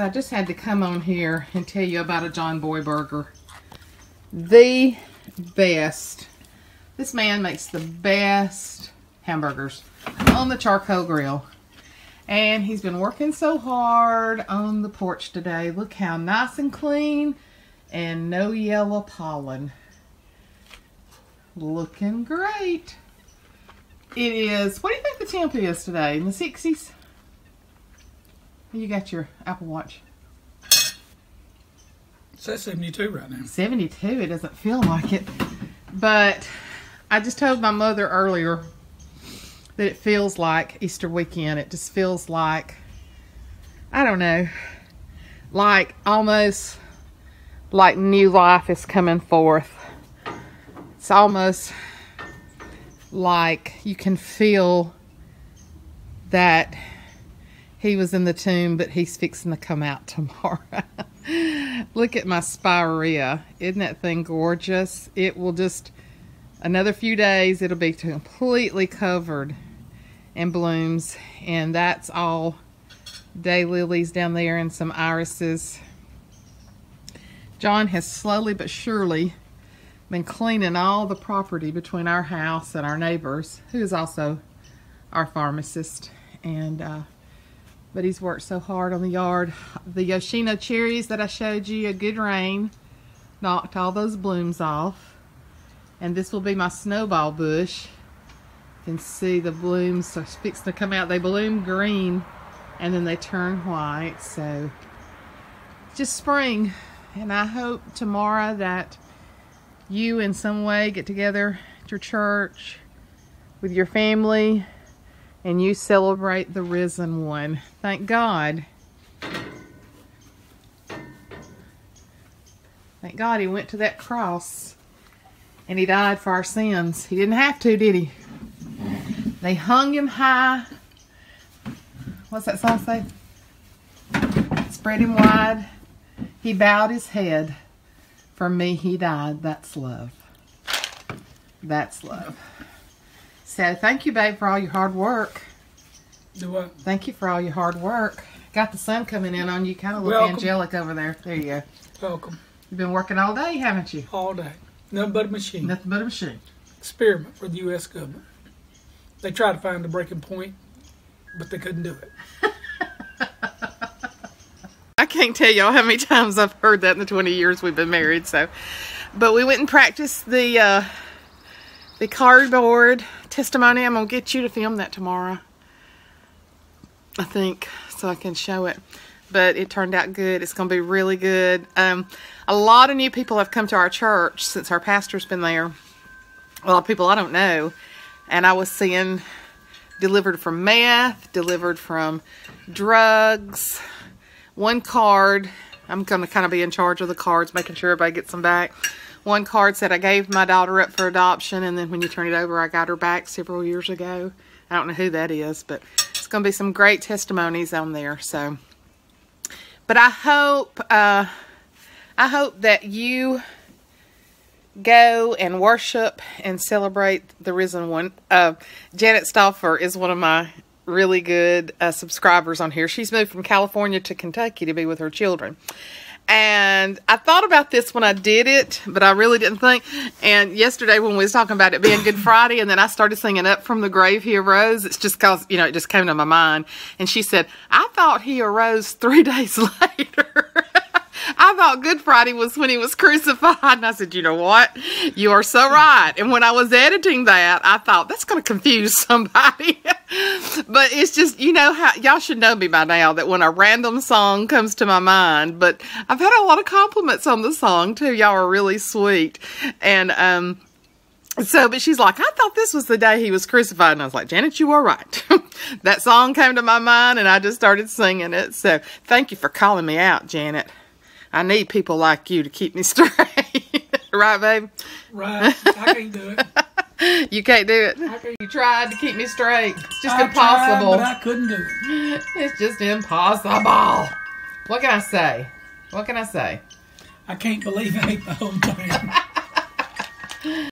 I just had to come on here and tell you about a John Boy burger. The best. This man makes the best hamburgers on the charcoal grill. And he's been working so hard on the porch today. Look how nice and clean and no yellow pollen. Looking great. It is, what do you think the temp is today? In the 60s? You got your Apple Watch. It says 72 right now. 72, it doesn't feel like it. But I just told my mother earlier that it feels like Easter weekend. It just feels like, I don't know, like almost like new life is coming forth. It's almost like you can feel that he was in the tomb, but he's fixing to come out tomorrow. Look at my spirea. Isn't that thing gorgeous? It will just, another few days, it'll be completely covered in blooms. And that's all daylilies down there and some irises. John has slowly but surely been cleaning all the property between our house and our neighbors, who is also our pharmacist. And but he's worked so hard on the yard. The Yoshino cherries that I showed you, a good rain knocked all those blooms off. And this will be my snowball bush. You can see the blooms are fixing to come out. They bloom green and then they turn white. So just spring. And I hope tomorrow that you in some way get together at your church with your family and you celebrate the risen one. Thank God. Thank God he went to that cross and he died for our sins. He didn't have to, did he? They hung him high. What's that song say? Spread him wide. He bowed his head. For me, he died. That's love. That's love. So, thank you, babe, for all your hard work. Do what? Thank you for all your hard work. Got the sun coming in on you. Kind of look angelic over there. There you go. Welcome. You've been working all day, haven't you? All day. Nothing but a machine. Nothing but a machine. Experiment for the U.S. government. They tried to find the breaking point, but they couldn't do it. I can't tell y'all how many times I've heard that in the 20 years we've been married. So, but we went and practiced the cardboard testimony. I'm gonna get you to film that tomorrow, I think, so I can show it. But it turned out good. It's gonna be really good. A lot of new people have come to our church since our pastor's been there. A lot of people I don't know, and I was seeing delivered from meth, delivered from drugs. One card, I'm going to kind of be in charge of the cards, making sure everybody gets them back. One card said, I gave my daughter up for adoption, and then when you turn it over, I got her back several years ago. I don't know who that is, but it's going to be some great testimonies on there. So, but I hope that you go and worship and celebrate the risen one. Janet Stauffer is one of my really good subscribers on here. She's moved from California to Kentucky to be with her children. And I thought about this when I did it, but I really didn't think. And yesterday when we was talking about it being Good Friday, and then I started singing Up From the Grave He Arose, it's just because, you know, it just came to my mind. And she said, I thought he arose 3 days later. I thought Good Friday was when he was crucified. And I said, you know what? You are so right. And when I was editing that, I thought, that's going to confuse somebody. But it's just, you know, how y'all should know me by now that when a random song comes to my mind, but I've had a lot of compliments on the song too. Y'all are really sweet. And, so, but she's like, I thought this was the day he was crucified. And I was like, Janet, you are right. That song came to my mind and I just started singing it. So thank you for calling me out, Janet. I need people like you to keep me straight. Right, babe? Right. I can't do it. You can't do it. You tried to keep me straight. It's just impossible. Tried, but I couldn't do it. It's just impossible. What can I say? What can I say? I can't believe I ate the whole thing.